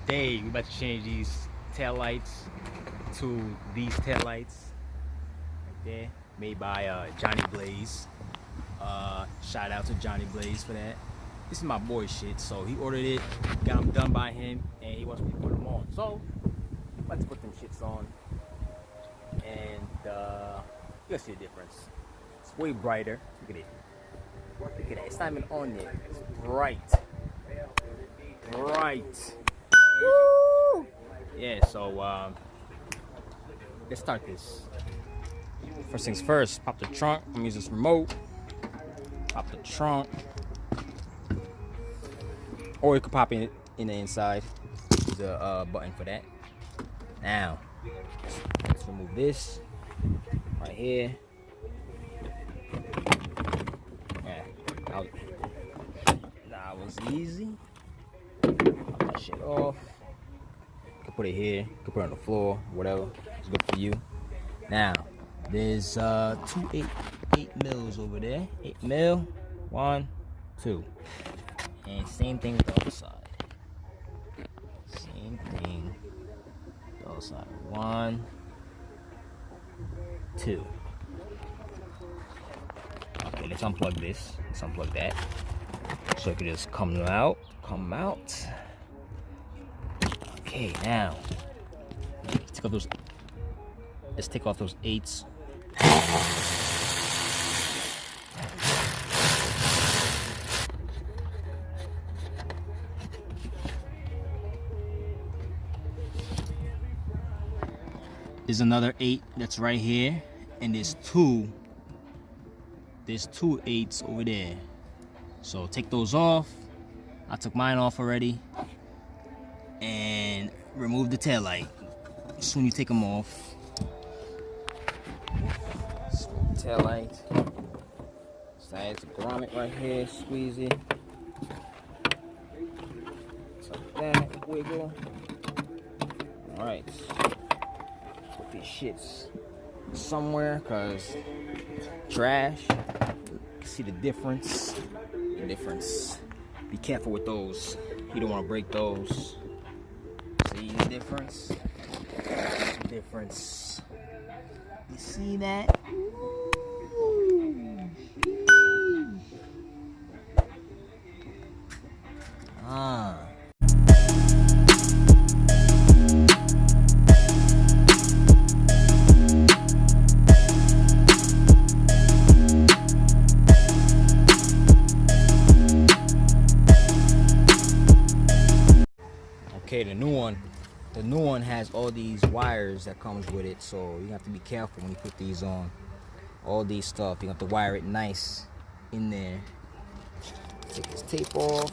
Today we're about to change these tail lights to these tail lights right there, made by Johnny Blaze. Shout out to Johnny Blaze for that. This is my boy shit, so he ordered it, got them done by him, and he wants me to put them on. So let's put them shits on, and you'll see the difference. It's way brighter. Look at it. Look at that. It's not even on yet. It's bright. Bright. Woo! Yeah, so let's start this. First things first, pop the trunk. I'm gonna use this remote. Pop the trunk. Or you could pop it in the inside. There's a button for that. Now, let's remove this right here. Yeah, that was easy. Pop that shit off. You can put it here, you can put it on the floor, whatever. It's good for you. Now, there's 2 8 mils over there. 8 mil. 1, 2. And same thing with the other side. Same thing. The other side. 1, 2. Okay, let's unplug this. Let's unplug that. So it can just come out. Come out. Okay, now let's take off those 8s. There's another 8 that's right here, and there's two 8s over there. So take those off. I took mine off already. And remove the tail light. Soon you take them off. Tail light. Sides a grommet right here. Squeeze it. Just like that. Wiggle. Alright. Put these shits somewhere, cause trash. See the difference. Be careful with those. You don't want to break those. See the difference? You see that? Okay, the new one has all these wires that comes with it, so you have to be careful when you put these on. All these stuff, you have to wire it nice in there. Take this tape off.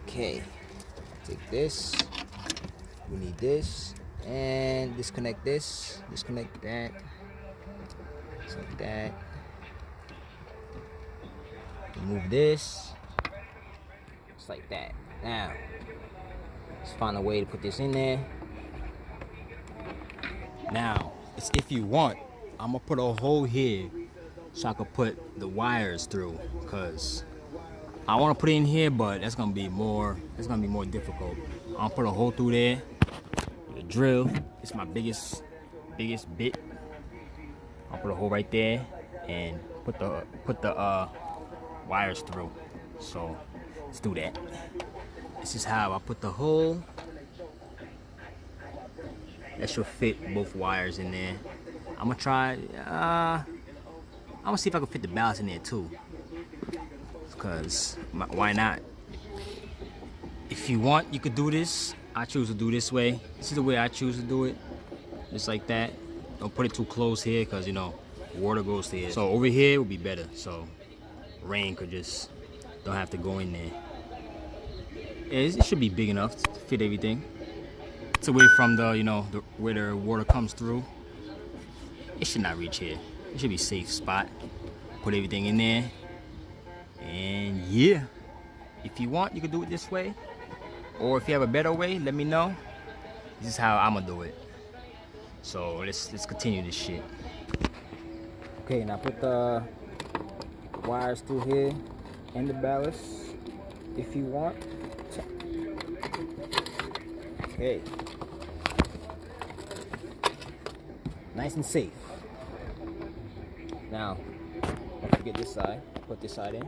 Okay, take this. We need this, and disconnect this. Disconnect that. Just like that. Remove this. Just like that. Now, let's find a way to put this in there. Now, it's if you want, I'm gonna put a hole here so I can put the wires through, because I want to put it in here, but that's gonna be more difficult. I'll put a hole through there with a drill. It's my biggest bit. I'll put a hole right there and put the wires through. So let's do that. This is how I put the hole. That should fit both wires in there. I'm gonna try. I'm gonna see if I can fit the ballast in there too. Cause why not? If you want, you could do this. I choose to do this way. This is the way I choose to do it. Just like that. Don't put it too close here, cause you know water goes to here. So over here would be better. So rain could just don't have to go in there. It should be big enough to fit everything. It's away from the where the water comes through. It should not reach here. It should be a safe spot. Put everything in there. And yeah, if you want, you can do it this way. Or if you have a better way, let me know. This is how I'm gonna do it. So let's continue this shit. Okay, now put the wires through here and the ballast. if you want. Okay. Nice and safe. Now, don't forget this side. Put this side in.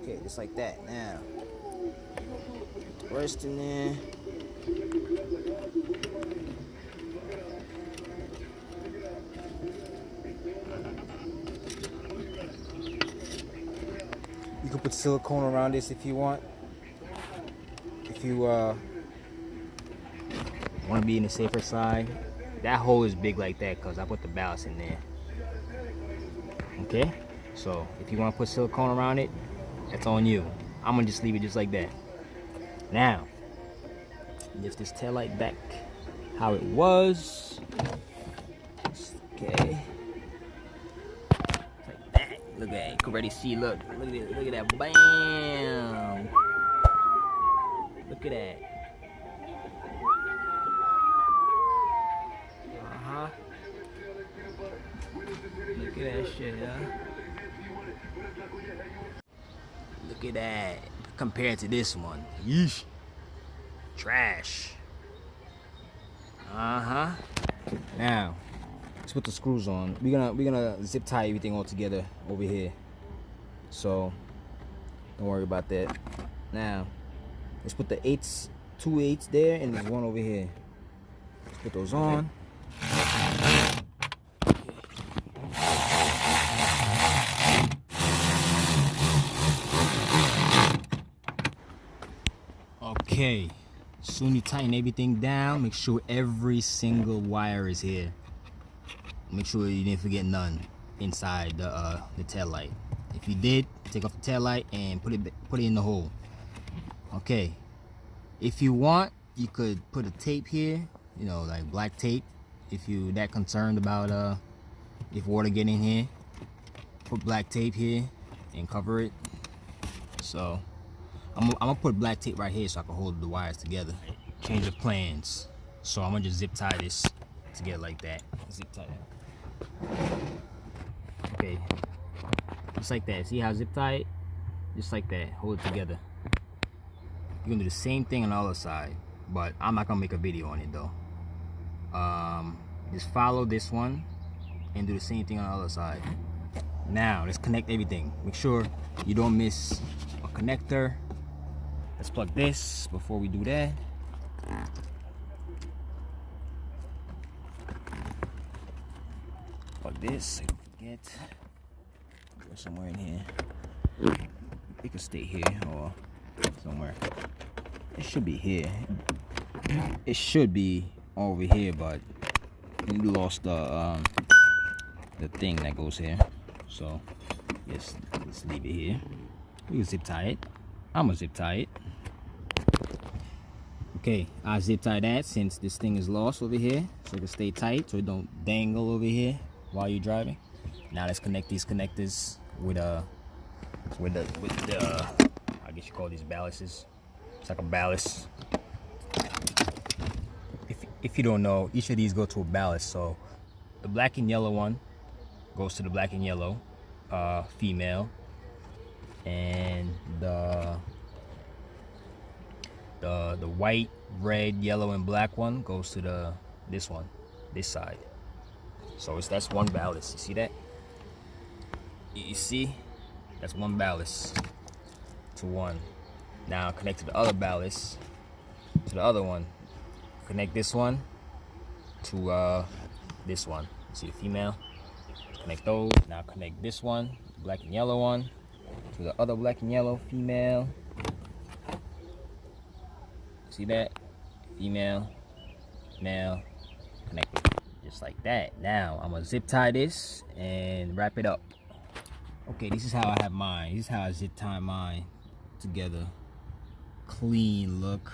Okay, just like that. Now, rest in there. You can put silicone around this if you want. If you want to be in the safer side. That hole is big like that because I put the ballast in there. Okay? So if you want to put silicone around it, that's on you. I'm going to just leave it just like that. Now, lift this tail light back how it was. Okay. Like that. Look at it. You can already see, look at that. Bam! Look at that. Look at that shit, huh? Look at that. Compared to this one. Yeesh. Trash. Now, let's put the screws on. We're gonna zip tie everything all together over here. So don't worry about that. Now, let's put the 8s, 2 8s there, and there's one over here. Let's put those on. Okay, soon you tighten everything down, make sure every single wire is here. Make sure you didn't forget none inside the tail light. If you did, take off the tail light and put it in the hole. Okay, if you want, you could put a tape here, you know, like black tape. If you're that concerned about if water get in here, put black tape here and cover it. So I'm gonna put black tape right here so I can hold the wires together. Change of plans. So I'm gonna just zip tie this together like that. Zip tie that. Okay, just like that. See how I zip tie it? Just like that. Hold it together. You're gonna do the same thing on the other side, but I'm not gonna make a video on it though. Just follow this one and do the same thing on the other side. Now let's connect everything. Make sure you don't miss a connector. Let's plug this before we do that. Plug this, I don't forget. Go somewhere in here. It could stay here or somewhere. It should be here. It should be over here, but we lost the thing that goes here. So let's leave it here. We can zip tie it. I'm gonna zip tie it. Okay, I zip tie that since this thing is lost over here, so it can stay tight, so it don't dangle over here while you're driving. Now let's connect these connectors with the I guess you call these ballasts. It's like a ballast. If you don't know, each of these go to a ballast. So the black and yellow one goes to the black and yellow female, and the white, red, yellow, and black one goes to this side. So that's one ballast. You see that? You see? That's one ballast to one. Now connect to the other ballast to the other one. Connect this one to this one. You see the female? Connect those. Now connect this one, the black and yellow one, to the other black and yellow female. See that? Female, male, connected. Just like that. Now I'm gonna zip tie this and wrap it up. Okay, this is how I have mine. This is how I zip tie mine together. Clean look.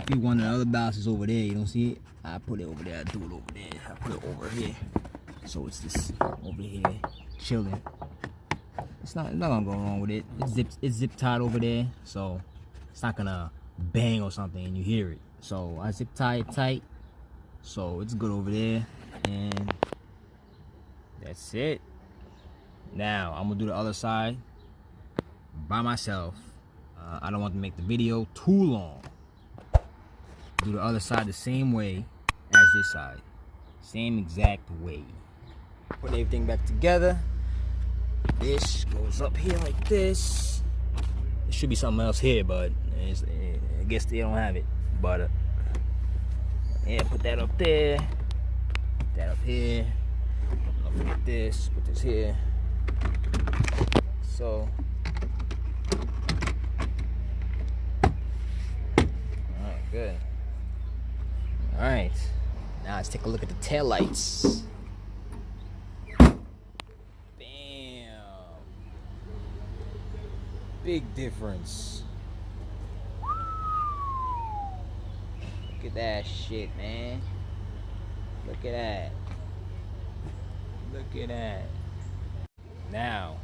If you want the other balances over there, you don't see it? I put it over there, I do it over there. I put it over here. So it's just over here chilling. It's not gonna go wrong with it. It's zip tied over there, so it's not gonna bang or something and you hear it. So I zip tie it tight, so it's good over there, and that's it. Now I'm gonna do the other side by myself. I don't want to make the video too long. Do the other side the same way as this side, same exact way. Put everything back together. This goes up here like this. There should be something else here, but I guess they don't have it. But yeah, put that up there, put that up here. Don't forget this. Put this here. So, alright, good. Alright, now let's take a look at the tail lights. Big difference. Look at that shit, man. Look at that. Look at that. Now,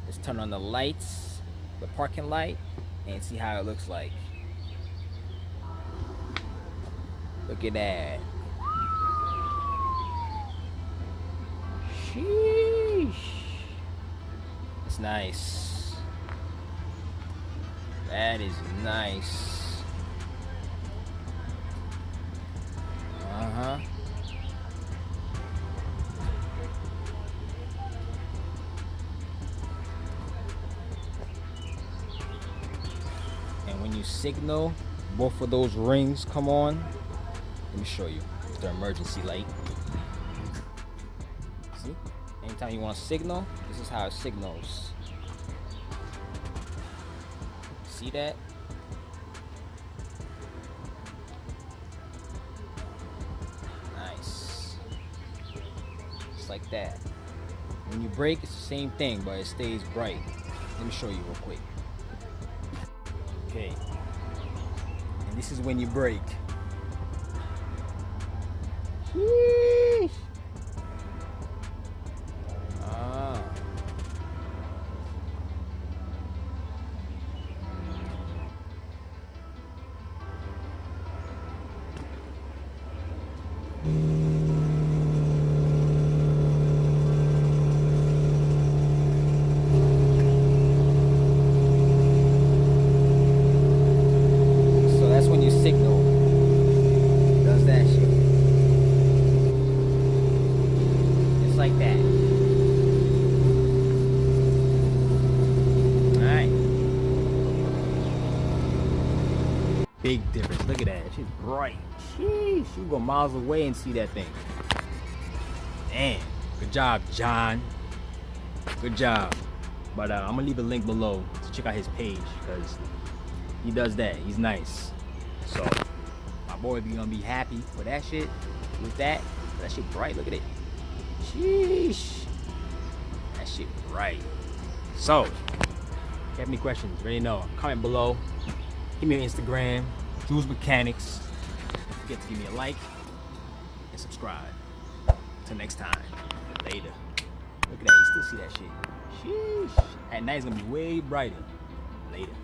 let's turn on the lights, the parking light, and see how it looks like. Look at that. Sheesh. It's nice. That is nice. And when you signal, both of those rings come on. Let me show you the emergency light. See? Anytime you want to signal, this is how it signals. See that? Nice. Just like that. When you brake, it's the same thing, but it stays bright. Let me show you real quick. Okay. And this is when you brake. Sheesh. So that's when you signal. Does that shit. Just like that. Alright. Big difference. Look at that. She's bright. Sheesh. You go miles away and see that thing. Damn. Good job, John. Good job. But I'm gonna leave a link below to check out his page because he does that. He's nice. So my boy be gonna be happy for that shit. With that. That shit bright. Look at it. Sheesh. That shit bright. So, if you have any questions, already know. Comment below. Give me an Instagram, Jules Mechanics. Don't forget to give me a like and subscribe. Till next time. Later. Look at that. You still see that shit. Sheesh. At night it's gonna be way brighter. Later.